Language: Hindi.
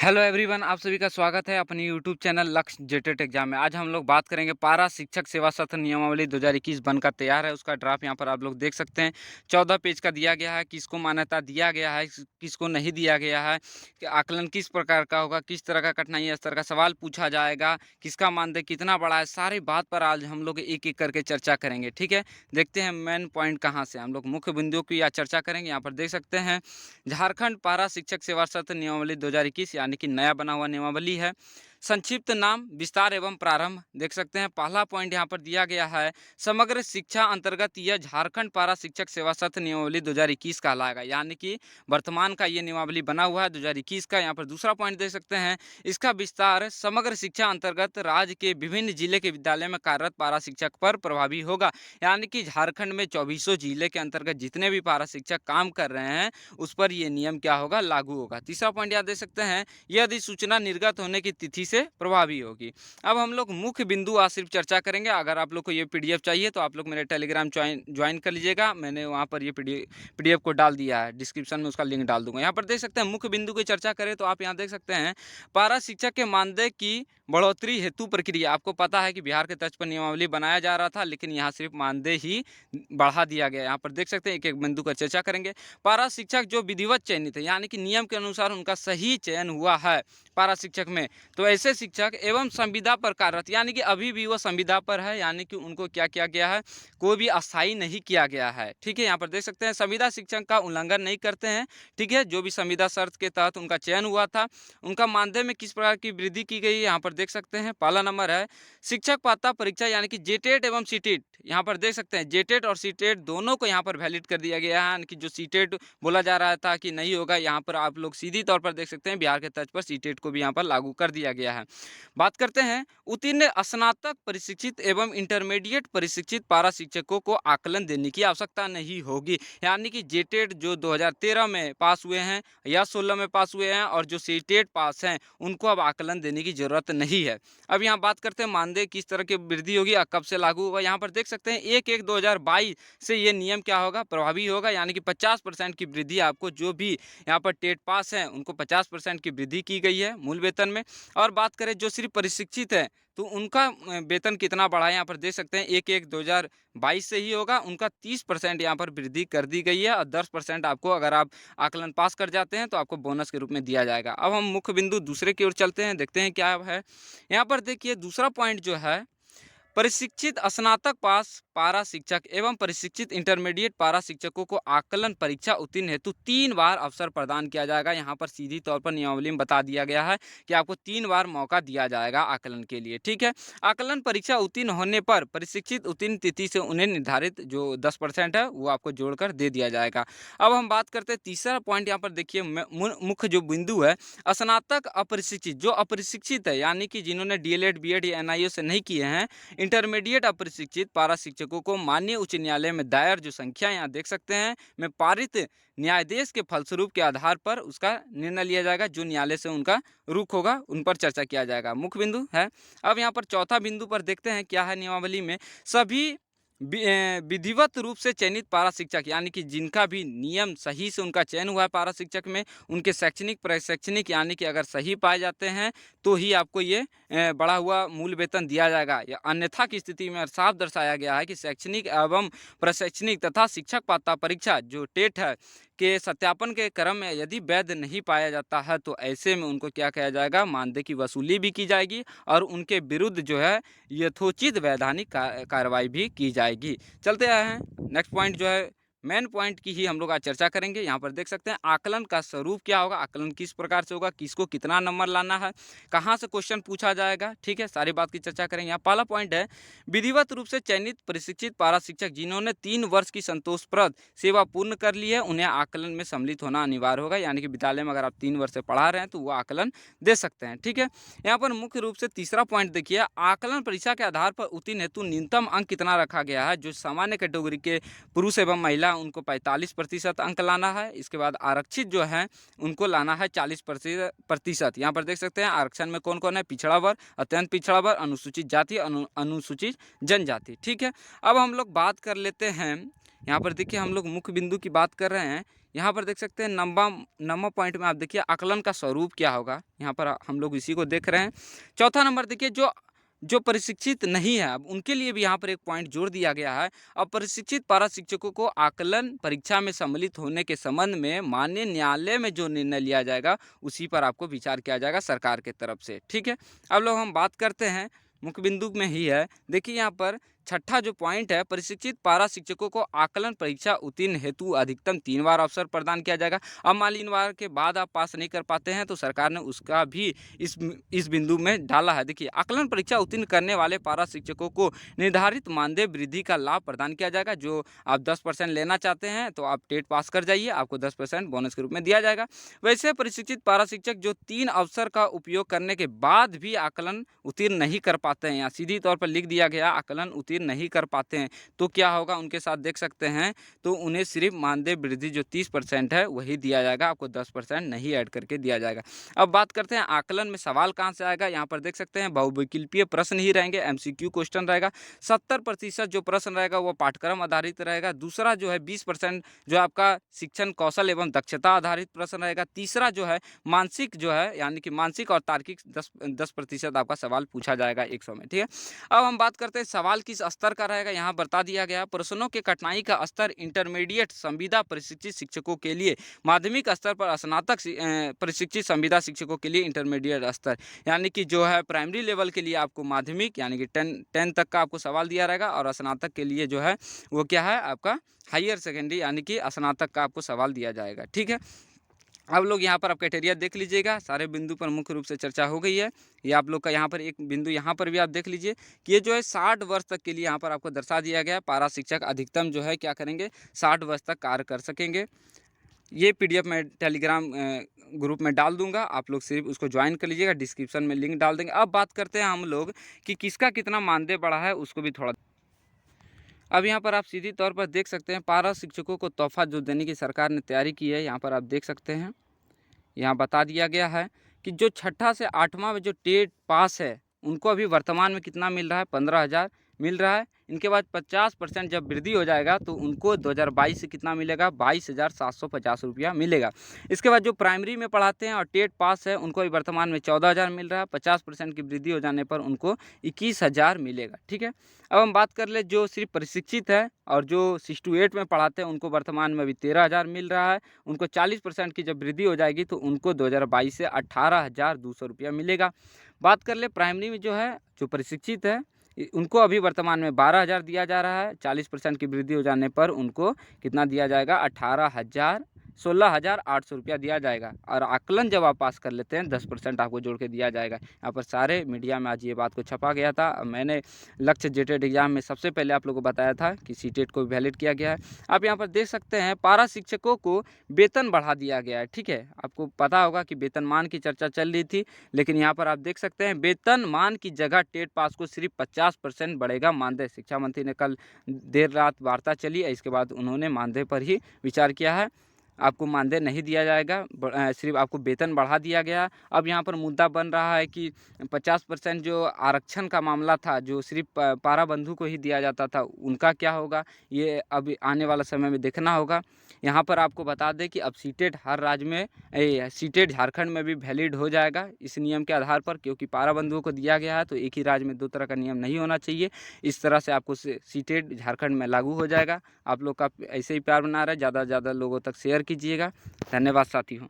हेलो एवरीवन, आप सभी का स्वागत है अपने यूट्यूब चैनल लक्ष्य जेटेट एग्जाम में। आज हम लोग बात करेंगे पारा शिक्षक सेवा सत्र नियमावली 2021 बनकर तैयार है। उसका ड्राफ्ट यहाँ पर आप लोग देख सकते हैं। 14 पेज का दिया गया है। किसको मान्यता दिया गया है, किसको नहीं दिया गया है, कि आकलन किस प्रकार का होगा, किस तरह का कठिनाई स्तर का सवाल पूछा जाएगा, किसका मानदेय कितना बड़ा है, सारी बात पर आज हम लोग एक एक करके चर्चा करेंगे। ठीक है, देखते हैं मेन पॉइंट कहाँ से हम लोग मुख्य बिंदुओं की आज चर्चा करेंगे। यहाँ पर देख सकते हैं झारखंड पारा शिक्षक सेवा सत्र नियमावली 2021 यानी कि नया बना हुआ नियमावली है। संक्षिप्त नाम, विस्तार एवं प्रारंभ देख सकते हैं। पहला पॉइंट यहाँ पर दिया गया है, समग्र शिक्षा अंतर्गत यह झारखंड पारा शिक्षक सेवा सत्र नियमावली 2021 कहलाएगा। यानी कि वर्तमान का ये नियमावली बना हुआ है 2021 का। यहाँ पर दूसरा पॉइंट देख सकते हैं, इसका विस्तार समग्र शिक्षा अंतर्गत राज्य के विभिन्न जिले के विद्यालय में कार्यरत पारा शिक्षक पर प्रभावी होगा। यानी कि झारखंड में 24 जिले के अंतर्गत जितने भी पारा शिक्षक काम कर रहे हैं उस पर ये नियम क्या होगा, लागू होगा। तीसरा पॉइंट याद दे सकते हैं, यह अधिसूचना निर्गत होने की तिथि से प्रभावी होगी। अब हम लोग मुख्य बिंदु आज सिर्फ चर्चा करेंगे। अगर आप लोग को ये पीडीएफ चाहिए तो आप लोग मेरे टेलीग्राम ज्वाइन कर लीजिएगा। मैंने वहाँ पर ये पीडीएफ को डाल दिया है, डिस्क्रिप्शन में उसका लिंक डाल दूंगा। यहाँ पर देख सकते हैं मुख्य बिंदु की चर्चा करें तो आप यहाँ देख सकते हैं, पारा शिक्षक के मानदेय की बढ़ोतरी हेतु प्रक्रिया। आपको पता है कि बिहार के तर्ज पर नियमावली बनाया जा रहा था, लेकिन यहाँ सिर्फ मानदेय ही बढ़ा दिया गया। यहाँ पर देख सकते हैं एक एक बिंदु का चर्चा करेंगे। पारा शिक्षक जो विधिवत चयनित है, यानी कि नियम के अनुसार उनका सही चयन हुआ है पारा शिक्षक में, तो ऐसे शिक्षक एवं संविदा पर कार्यरत, यानी कि अभी भी वो संविदा पर है, यानी कि उनको क्या किया गया है, कोई भी अस्थायी नहीं किया गया है। ठीक है, यहाँ पर देख सकते हैं संविदा शिक्षक का उल्लंघन नहीं करते हैं। ठीक है, जो भी संविदा शर्त के तहत उनका चयन हुआ था, उनका मानदेय में किस प्रकार की वृद्धि की गई है यहाँ पर देख सकते हैं। पहला नंबर है शिक्षक पात्रता परीक्षा, यानी कि जेटेट एवं सीटेट। यहाँ पर देख सकते हैं जेटेट और सीटेट दोनों को यहाँ पर वैलिड कर दिया गया है। यानी कि जो सीटेट बोला जा रहा था कि नहीं होगा, यहाँ पर आप लोग सीधी तौर पर देख सकते हैं बिहार के तर्ज पर सीटेट को भी यहाँ पर लागू कर दिया गया है। बात करते हैं उत्तीर्ण स्नातक प्रशिक्षित एवं इंटरमीडिएट प्रशिक्षित पारा शिक्षकों को आकलन देने की आवश्यकता नहीं होगी। यानी कि जेटेट जो 2013 में पास हुए हैं या 16 में पास हुए हैं और जो सीटेट पास हैं, उनको अब आकलन देने की जरूरत नहीं है। अब यहाँ बात करते हैं मानदेय किस तरह की वृद्धि होगी और कब से लागू होगा। यहाँ पर देख सकते हैं 1/1/2022 से ये नियम क्या होगा, प्रभावी होगा। यानी कि 50% की वृद्धि आपको, जो भी यहाँ पर टेट पास हैं उनको 50% की वृद्धि की गई है मूल वेतन में। और बात करें जो सिर्फ प्रशिक्षित है तो उनका वेतन कितना बढ़ा है, यहाँ पर देख सकते हैं 1/1/2022 से ही होगा। उनका 30% यहाँ पर वृद्धि कर दी गई है और 10% आपको, अगर आप आकलन पास कर जाते हैं तो आपको बोनस के रूप में दिया जाएगा। अब हम मुख्य बिंदु दूसरे की ओर चलते हैं, देखते हैं क्या है। यहाँ पर देखिए दूसरा पॉइंट जो है, प्रशिक्षित स्नातक पास पारा शिक्षक एवं प्रशिक्षित इंटरमीडिएट पारा शिक्षकों को आकलन परीक्षा उत्तीर्ण हेतु 3 बार अवसर प्रदान किया जाएगा। यहाँ पर सीधी तौर पर नियमावली में बता दिया गया है कि आपको 3 बार मौका दिया जाएगा आकलन के लिए। ठीक है, आकलन परीक्षा उत्तीर्ण होने पर प्रशिक्षित उत्तीर्ण तिथि से उन्हें निर्धारित जो 10% है वो आपको जोड़कर दे दिया जाएगा। अब हम बात करते हैं तीसरा पॉइंट। यहाँ पर देखिए मुख्य जो बिंदु है, स्नातक अप्रशिक्षित, जो अप्रशिक्षित है यानी कि जिन्होंने डीएलएड बीएड या एनआईओ से नहीं किए हैं, इंटरमीडिएट अप्रशिक्षित पारा शिक्षकों को माननीय उच्च न्यायालय में दायर जो संख्या यहाँ देख सकते हैं में पारित न्यायाधीश के फलस्वरूप के आधार पर उसका निर्णय लिया जाएगा। जो न्यायालय से उनका रुख होगा उन पर चर्चा किया जाएगा, मुख्य बिंदु है। अब यहाँ पर चौथा बिंदु पर देखते हैं क्या है नियमावली में, सभी विधिवत रूप से चयनित पारा शिक्षक, यानी कि जिनका भी नियम सही से उनका चयन हुआ है पारा शिक्षक में, उनके शैक्षणिक प्रशैक्षणिक यानी कि अगर सही पाए जाते हैं तो ही आपको ये बढ़ा हुआ मूल वेतन दिया जाएगा। या अन्यथा की स्थिति में साफ दर्शाया गया है कि शैक्षणिक एवं प्रशैक्षणिक तथा शिक्षक पात्रता परीक्षा जो टेट है के सत्यापन के क्रम में यदि वैध नहीं पाया जाता है तो ऐसे में उनको क्या किया जाएगा, मानदेय की वसूली भी की जाएगी और उनके विरुद्ध जो है यथोचित वैधानिक कार्रवाई भी की जाएगी। चलते आए हैं नेक्स्ट पॉइंट जो है, मेन पॉइंट की ही हम लोग आज चर्चा करेंगे। यहाँ पर देख सकते हैं आकलन का स्वरूप क्या होगा, आकलन किस प्रकार से होगा, किसको कितना नंबर लाना है, कहाँ से क्वेश्चन पूछा जाएगा। ठीक है, सारी बात की चर्चा करेंगे। यहाँ पहला पॉइंट है, विधिवत रूप से चयनित प्रशिक्षित पारा शिक्षक जिन्होंने 3 वर्ष की संतोषप्रद सेवा पूर्ण कर ली है, उन्हें आकलन में सम्मिलित होना अनिवार्य होगा। यानी कि विद्यालय में अगर आप 3 वर्ष से पढ़ा रहे हैं तो वो आकलन दे सकते हैं। ठीक है, यहाँ पर मुख्य रूप से तीसरा पॉइंट देखिए, आकलन परीक्षा के आधार पर उत्तीर्ण हेतु न्यूनतम अंक कितना रखा गया है। जो सामान्य कैटेगरी के पुरुष एवं महिला उनको 45% अंक लाना है। इसके बाद आरक्षित जो है उनको लाना है 40%। यहाँ पर देख सकते हैं आरक्षण में कौन कौन है, पिछड़ा वर्ग, अत्यंत पिछड़ा वर्ग, अनुसूचित जाति, अनुसूचित जनजाति। ठीक है, अब हम लोग बात कर लेते हैं। यहाँ पर देखिए हम लोग मुख्य बिंदु की बात कर रहे हैं यहाँ पर देख सकते हैं नंबर पॉइंट में आप देखिए आकलन का स्वरूप क्या होगा, यहाँ पर हम लोग इसी को देख रहे हैं। चौथा नंबर देखिए जो जो प्रशिक्षित नहीं है, अब उनके लिए भी यहाँ पर एक पॉइंट जोड़ दिया गया है। अब प्रशिक्षित पारा शिक्षकों को आकलन परीक्षा में सम्मिलित होने के संबंध में माननीय न्यायालय में जो निर्णय लिया जाएगा उसी पर आपको विचार किया जाएगा सरकार के तरफ से। ठीक है, अब लोग हम बात करते हैं मुख्य बिंदु में ही है। देखिए यहाँ पर छठा जो पॉइंट है, प्रशिक्षित पारा शिक्षकों को आकलन परीक्षा उत्तीर्ण हेतु अधिकतम 3 बार अवसर प्रदान किया जाएगा। अब मान लीजिए 3 बार के बाद आप पास नहीं कर पाते हैं तो सरकार ने उसका भी इस बिंदु में डाला है। देखिए आकलन परीक्षा उत्तीर्ण करने वाले पारा शिक्षकों को निर्धारित मानदेय वृद्धि का लाभ प्रदान किया जाएगा। जो आप 10% लेना चाहते हैं तो आप टेट पास कर जाइए, आपको 10% बोनस के रूप में दिया जाएगा। वैसे प्रशिक्षित पारा शिक्षक जो 3 अवसर का उपयोग करने के बाद भी आकलन उत्तीर्ण नहीं कर पाते हैं, यहाँ सीधी तौर पर लिख दिया गया आकलन उत्तीर्ण नहीं कर पाते हैं, तो क्या होगा उनके साथ देख सकते हैं, तो उन्हें सिर्फ मानदेय वृद्धि जो 30% है वही दिया जाएगा, आपको 10% नहीं ऐड करके दिया जाएगा। अब बात करते हैं आकलन में सवाल कहाँ से आएगा। यहाँ पर देख सकते हैं बहुविकल्पीय प्रश्न ही रहेंगे, एमसीक्यू क्वेश्चन रहेगा। 70% जो प्रश्न रहेगा वो पाठ्यक्रम आधारित रहेगा। दूसरा जो है 20% जो आपका शिक्षण कौशल एवं दक्षता आधारित प्रश्न रहेगा। तीसरा जो है मानसिक जो है यानी कि मानसिक और तार्किक 10% आपका सवाल पूछा जाएगा 100 में। ठीक है, अब हम बात करते हैं सवाल किस स्तर का रहेगा। यहाँ बता दिया गया प्रश्नों के कठिनाई का स्तर इंटरमीडिएट संविदा प्रशिक्षित शिक्षकों के लिए, माध्यमिक स्तर पर स्नातक प्रशिक्षित संविदा शिक्षकों के लिए इंटरमीडिएट स्तर, यानी कि जो है प्राइमरी लेवल के लिए आपको माध्यमिक यानी कि 10 तक का आपको सवाल दिया रहेगा, और स्नातक के लिए जो है वो क्या है आपका हायर सेकेंडरी यानी कि स्नातक का आपको सवाल दिया जाएगा। ठीक है, अब लोग यहाँ पर आप क्राइटेरिया देख लीजिएगा, सारे बिंदु पर मुख्य रूप से चर्चा हो गई है। ये आप लोग का यहाँ पर एक बिंदु यहाँ पर भी आप देख लीजिए कि ये जो है 60 वर्ष तक के लिए यहाँ पर आपको दर्शा दिया गया है। पारा शिक्षक अधिकतम जो है क्या करेंगे 60 वर्ष तक कार्य कर सकेंगे। ये पीडीएफ मैं टेलीग्राम ग्रुप में डाल दूंगा, आप लोग सिर्फ उसको ज्वाइन कर लीजिएगा, डिस्क्रिप्शन में लिंक डाल देंगे। अब बात करते हैं हम लोग कि किसका कितना मानदेय बढ़ा है, उसको भी थोड़ा। अब यहाँ पर आप सीधी तौर पर देख सकते हैं पारा शिक्षकों को तोहफा जो देने की सरकार ने तैयारी की है, यहाँ पर आप देख सकते हैं। यहाँ बता दिया गया है कि जो छठा से 8वां में जो टेट पास है उनको अभी वर्तमान में कितना मिल रहा है, 15,000 मिल रहा है। इनके बाद 50% जब वृद्धि हो जाएगा तो उनको 2022 से कितना मिलेगा, 22,750 रुपया मिलेगा। इसके बाद जो प्राइमरी में पढ़ाते हैं और टेट पास है उनको अभी वर्तमान में 14,000 मिल रहा है। 50% की वृद्धि हो जाने पर उनको 21,000 मिलेगा। ठीक है, अब हम बात कर ले जो सिर्फ प्रशिक्षित है और जो 6 to 8 में पढ़ाते हैं उनको वर्तमान में अभी 13,000 मिल रहा है। उनको 40% की जब वृद्धि हो जाएगी तो उनको 2022 से 18,200 रुपया मिलेगा। बात कर ले प्राइमरी में जो है जो प्रशिक्षित है उनको अभी वर्तमान में 12,000 दिया जा रहा है। 40% की वृद्धि हो जाने पर उनको कितना दिया जाएगा, 16,800 रुपया दिया जाएगा। और आकलन जब आप पास कर लेते हैं 10% आपको जोड़ के दिया जाएगा। यहाँ पर सारे मीडिया में आज ये बात को छपा गया था। मैंने लक्ष्य जेटेट एग्जाम में सबसे पहले आप लोगों को बताया था कि सीटेट को वैलिड किया गया है। आप यहाँ पर देख सकते हैं पारा शिक्षकों को वेतन बढ़ा दिया गया है। ठीक है, आपको पता होगा कि वेतनमान की चर्चा चल रही थी, लेकिन यहाँ पर आप देख सकते हैं वेतनमान की जगह टेट पास को सिर्फ 50% बढ़ेगा मानदेय। शिक्षा मंत्री ने कल देर रात वार्ता चली है, इसके बाद उन्होंने मानदेय पर ही विचार किया है। आपको मानदेय नहीं दिया जाएगा, सिर्फ आपको वेतन बढ़ा दिया गया। अब यहाँ पर मुद्दा बन रहा है कि 50% जो आरक्षण का मामला था जो सिर्फ पारा बंधु को ही दिया जाता था उनका क्या होगा, ये अब आने वाला समय में देखना होगा। यहाँ पर आपको बता दें कि अब सीटेट हर राज्य में सीटेट झारखंड में भी वैलिड हो जाएगा इस नियम के आधार पर, क्योंकि पारा बंधुओं को दिया गया है तो एक ही राज्य में 2 तरह का नियम नहीं होना चाहिए। इस तरह से आपको सीटेट झारखंड में लागू हो जाएगा। आप लोग का ऐसे ही प्यार बना रहे, ज़्यादा से ज़्यादा लोगों तक शेयर कीजिएगा। धन्यवाद साथियों।